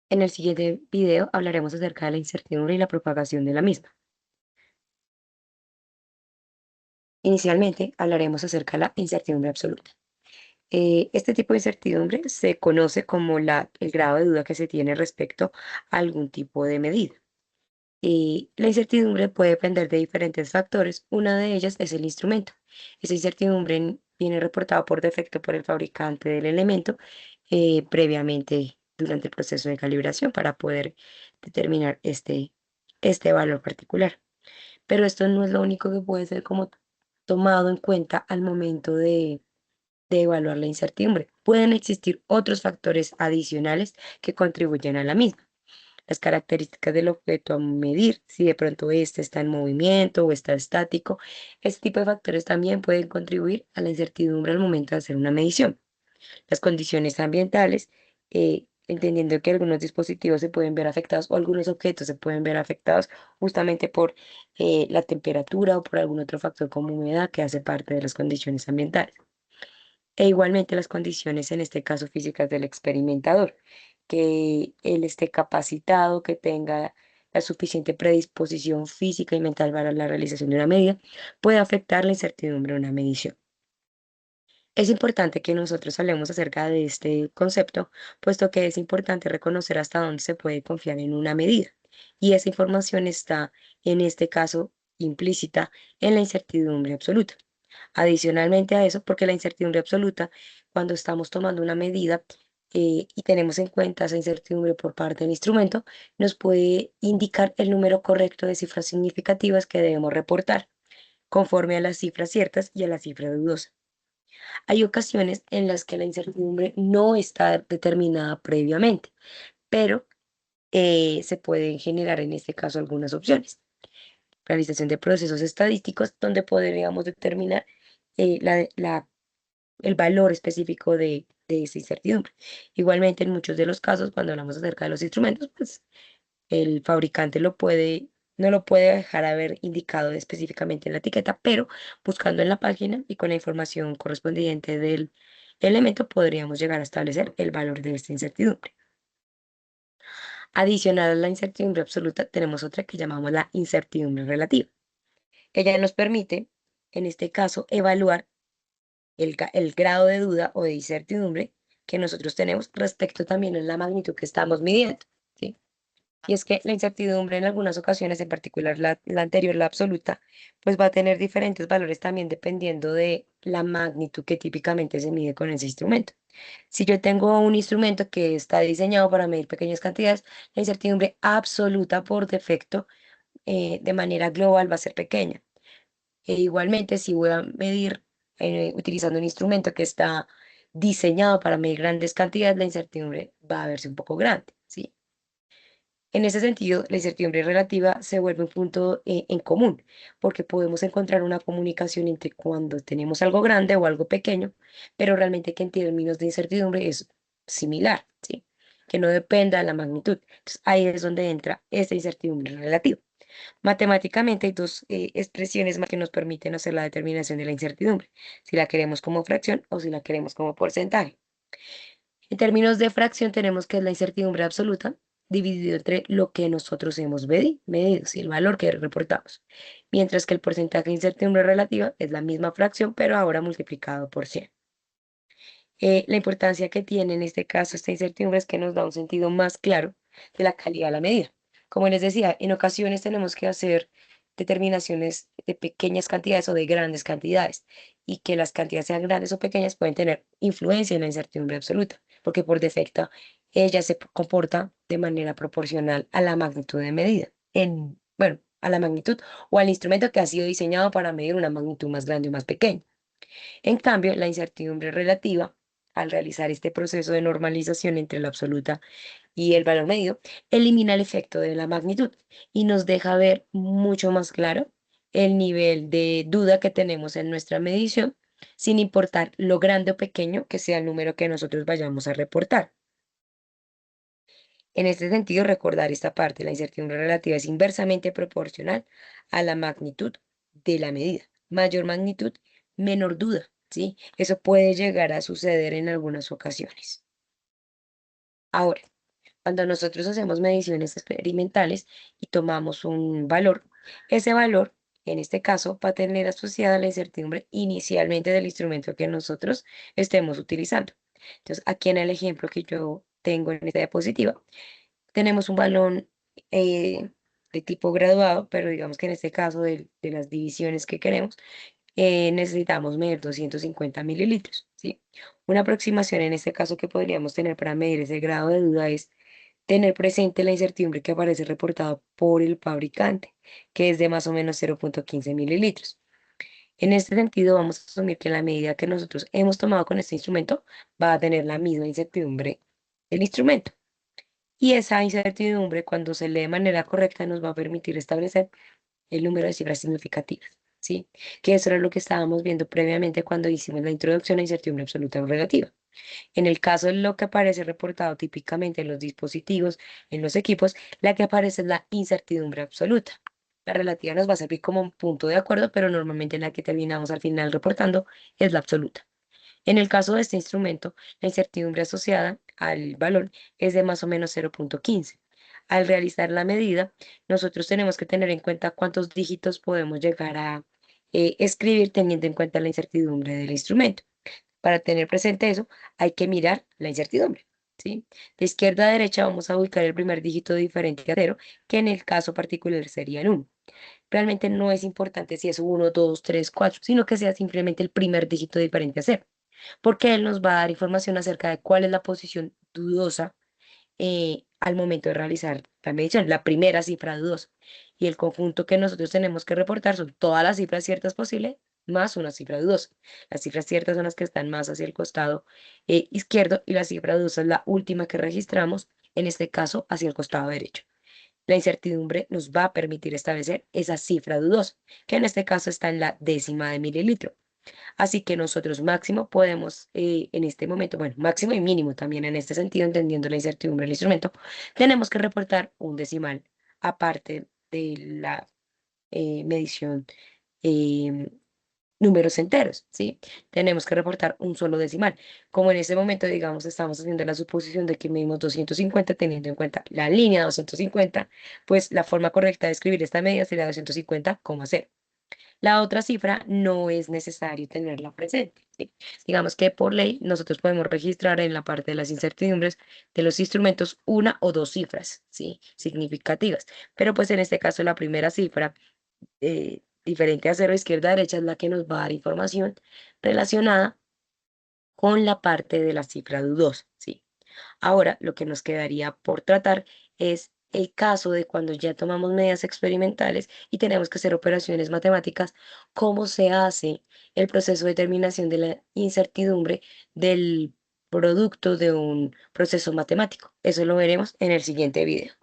En el siguiente video hablaremos acerca de la incertidumbre y la propagación de la misma. Inicialmente hablaremos acerca de la incertidumbre absoluta. Este tipo de incertidumbre se conoce como el grado de duda que se tiene respecto a algún tipo de medida. Y la incertidumbre puede depender de diferentes factores. Una de ellas es el instrumento. Esa incertidumbre viene reportada por defecto por el fabricante del elemento previamente durante el proceso de calibración para poder determinar este valor particular. Pero esto no es lo único que puede ser como tomado en cuenta al momento de evaluar la incertidumbre. Pueden existir otros factores adicionales que contribuyen a la misma. Las características del objeto a medir, si de pronto este está en movimiento o está estático, este tipo de factores también pueden contribuir a la incertidumbre al momento de hacer una medición. Las condiciones ambientales, entendiendo que algunos dispositivos se pueden ver afectados o algunos objetos se pueden ver afectados justamente por la temperatura o por algún otro factor como humedad que hace parte de las condiciones ambientales. E igualmente las condiciones, en este caso físicas del experimentador, que él esté capacitado, que tenga la suficiente predisposición física y mental para la realización de una medida, puede afectar la incertidumbre de una medición. Es importante que nosotros hablemos acerca de este concepto, puesto que es importante reconocer hasta dónde se puede confiar en una medida. Y esa información está, en este caso, implícita en la incertidumbre absoluta. Adicionalmente a eso, porque la incertidumbre absoluta, cuando estamos tomando una medida y tenemos en cuenta esa incertidumbre por parte del instrumento, nos puede indicar el número correcto de cifras significativas que debemos reportar, conforme a las cifras ciertas y a la cifra dudosa. Hay ocasiones en las que la incertidumbre no está determinada previamente, pero se pueden generar en este caso algunas opciones. Realización de procesos estadísticos donde podríamos determinar el valor específico de esa incertidumbre. Igualmente, en muchos de los casos, cuando hablamos acerca de los instrumentos, pues el fabricante no lo puede dejar haber indicado específicamente en la etiqueta, pero buscando en la página y con la información correspondiente del elemento podríamos llegar a establecer el valor de esta incertidumbre. Adicional a la incertidumbre absoluta, tenemos otra que llamamos la incertidumbre relativa, que ya nos permite, en este caso, evaluar el grado de duda o de incertidumbre que nosotros tenemos respecto también a la magnitud que estamos midiendo, ¿sí? Y es que la incertidumbre en algunas ocasiones, en particular la anterior, la absoluta, pues va a tener diferentes valores también dependiendo de la magnitud que típicamente se mide con ese instrumento. Si yo tengo un instrumento que está diseñado para medir pequeñas cantidades, la incertidumbre absoluta por defecto de manera global va a ser pequeña. E igualmente, si voy a medir utilizando un instrumento que está diseñado para medir grandes cantidades, la incertidumbre va a verse un poco grande, ¿sí? En ese sentido, la incertidumbre relativa se vuelve un punto en común, porque podemos encontrar una comunicación entre cuando tenemos algo grande o algo pequeño, pero realmente que en términos de incertidumbre es similar, ¿sí? Que no dependa de la magnitud. Entonces, ahí es donde entra esta incertidumbre relativa. Matemáticamente hay dos expresiones más que nos permiten hacer la determinación de la incertidumbre, si la queremos como fracción o si la queremos como porcentaje. En términos de fracción tenemos que es la incertidumbre absoluta dividido entre lo que nosotros hemos medido, sí, el valor que reportamos, mientras que el porcentaje de incertidumbre relativa es la misma fracción, pero ahora multiplicado por 100. La importancia que tiene en este caso esta incertidumbre es que nos da un sentido más claro de la calidad de la medida. Como les decía, en ocasiones tenemos que hacer determinaciones de pequeñas cantidades o de grandes cantidades y que las cantidades sean grandes o pequeñas pueden tener influencia en la incertidumbre absoluta, porque por defecto ella se comporta de manera proporcional a la magnitud de medida, bueno, a la magnitud o al instrumento que ha sido diseñado para medir una magnitud más grande o más pequeña. En cambio, la incertidumbre relativa, al realizar este proceso de normalización entre la absoluta y el valor medido, elimina el efecto de la magnitud y nos deja ver mucho más claro el nivel de duda que tenemos en nuestra medición, sin importar lo grande o pequeño que sea el número que nosotros vayamos a reportar. En este sentido, recordar esta parte, la incertidumbre relativa es inversamente proporcional a la magnitud de la medida. Mayor magnitud, menor duda, ¿sí? Eso puede llegar a suceder en algunas ocasiones. Ahora, Cuando nosotros hacemos mediciones experimentales y tomamos un valor, ese valor, en este caso, va a tener asociada la incertidumbre inicialmente del instrumento que nosotros estemos utilizando. Entonces, aquí en el ejemplo que yo tengo en esta diapositiva, tenemos un balón eh, de tipo graduado, pero digamos que en este caso de las divisiones que queremos, necesitamos medir 250 mililitros, ¿sí? Una aproximación en este caso que podríamos tener para medir ese grado de duda es tener presente la incertidumbre que aparece reportada por el fabricante, que es de más o menos 0,15 mililitros. En este sentido, vamos a asumir que la medida que nosotros hemos tomado con este instrumento va a tener la misma incertidumbre del instrumento. Y esa incertidumbre, cuando se lee de manera correcta, nos va a permitir establecer el número de cifras significativas, ¿sí? Que eso era lo que estábamos viendo previamente cuando hicimos la introducción a incertidumbre absoluta o relativa. En el caso de lo que aparece reportado típicamente en los dispositivos, en los equipos, la que aparece es la incertidumbre absoluta. La relativa nos va a servir como un punto de acuerdo, pero normalmente la que terminamos al final reportando es la absoluta. En el caso de este instrumento, la incertidumbre asociada al valor es de más o menos 0,15. Al realizar la medida, nosotros tenemos que tener en cuenta cuántos dígitos podemos llegar a escribir teniendo en cuenta la incertidumbre del instrumento. Para tener presente eso, hay que mirar la incertidumbre, ¿sí? De izquierda a derecha vamos a ubicar el primer dígito diferente a cero, que en el caso particular sería el 1. Realmente no es importante si es 1, 2, 3, 4, sino que sea simplemente el primer dígito diferente a cero, porque él nos va a dar información acerca de cuál es la posición dudosa al momento de realizar la medición, la primera cifra dudosa. Y el conjunto que nosotros tenemos que reportar son todas las cifras ciertas posibles más una cifra dudosa. Las cifras ciertas son las que están más hacia el costado izquierdo y la cifra dudosa es la última que registramos, en este caso hacia el costado derecho. La incertidumbre nos va a permitir establecer esa cifra dudosa, que en este caso está en la décima de mililitro. Así que nosotros máximo podemos, en este momento, bueno, máximo y mínimo también en este sentido, entendiendo la incertidumbre del instrumento, tenemos que reportar un decimal aparte de la medición em, números enteros, ¿sí? Tenemos que reportar un solo decimal. Como en este momento, digamos, estamos haciendo la suposición de que medimos 250 teniendo en cuenta la línea 250, pues la forma correcta de escribir esta medida sería 250,0. La otra cifra no es necesario tenerla presente, ¿sí? Digamos que por ley nosotros podemos registrar en la parte de las incertidumbres de los instrumentos una o dos cifras, ¿sí? Significativas. Pero pues en este caso la primera cifra diferente a cero izquierda a derecha es la que nos va a dar información relacionada con la parte de la cifra dudosa, ¿sí? Ahora, lo que nos quedaría por tratar es el caso de cuando ya tomamos medidas experimentales y tenemos que hacer operaciones matemáticas, cómo se hace el proceso de determinación de la incertidumbre del producto de un proceso matemático. Eso lo veremos en el siguiente video.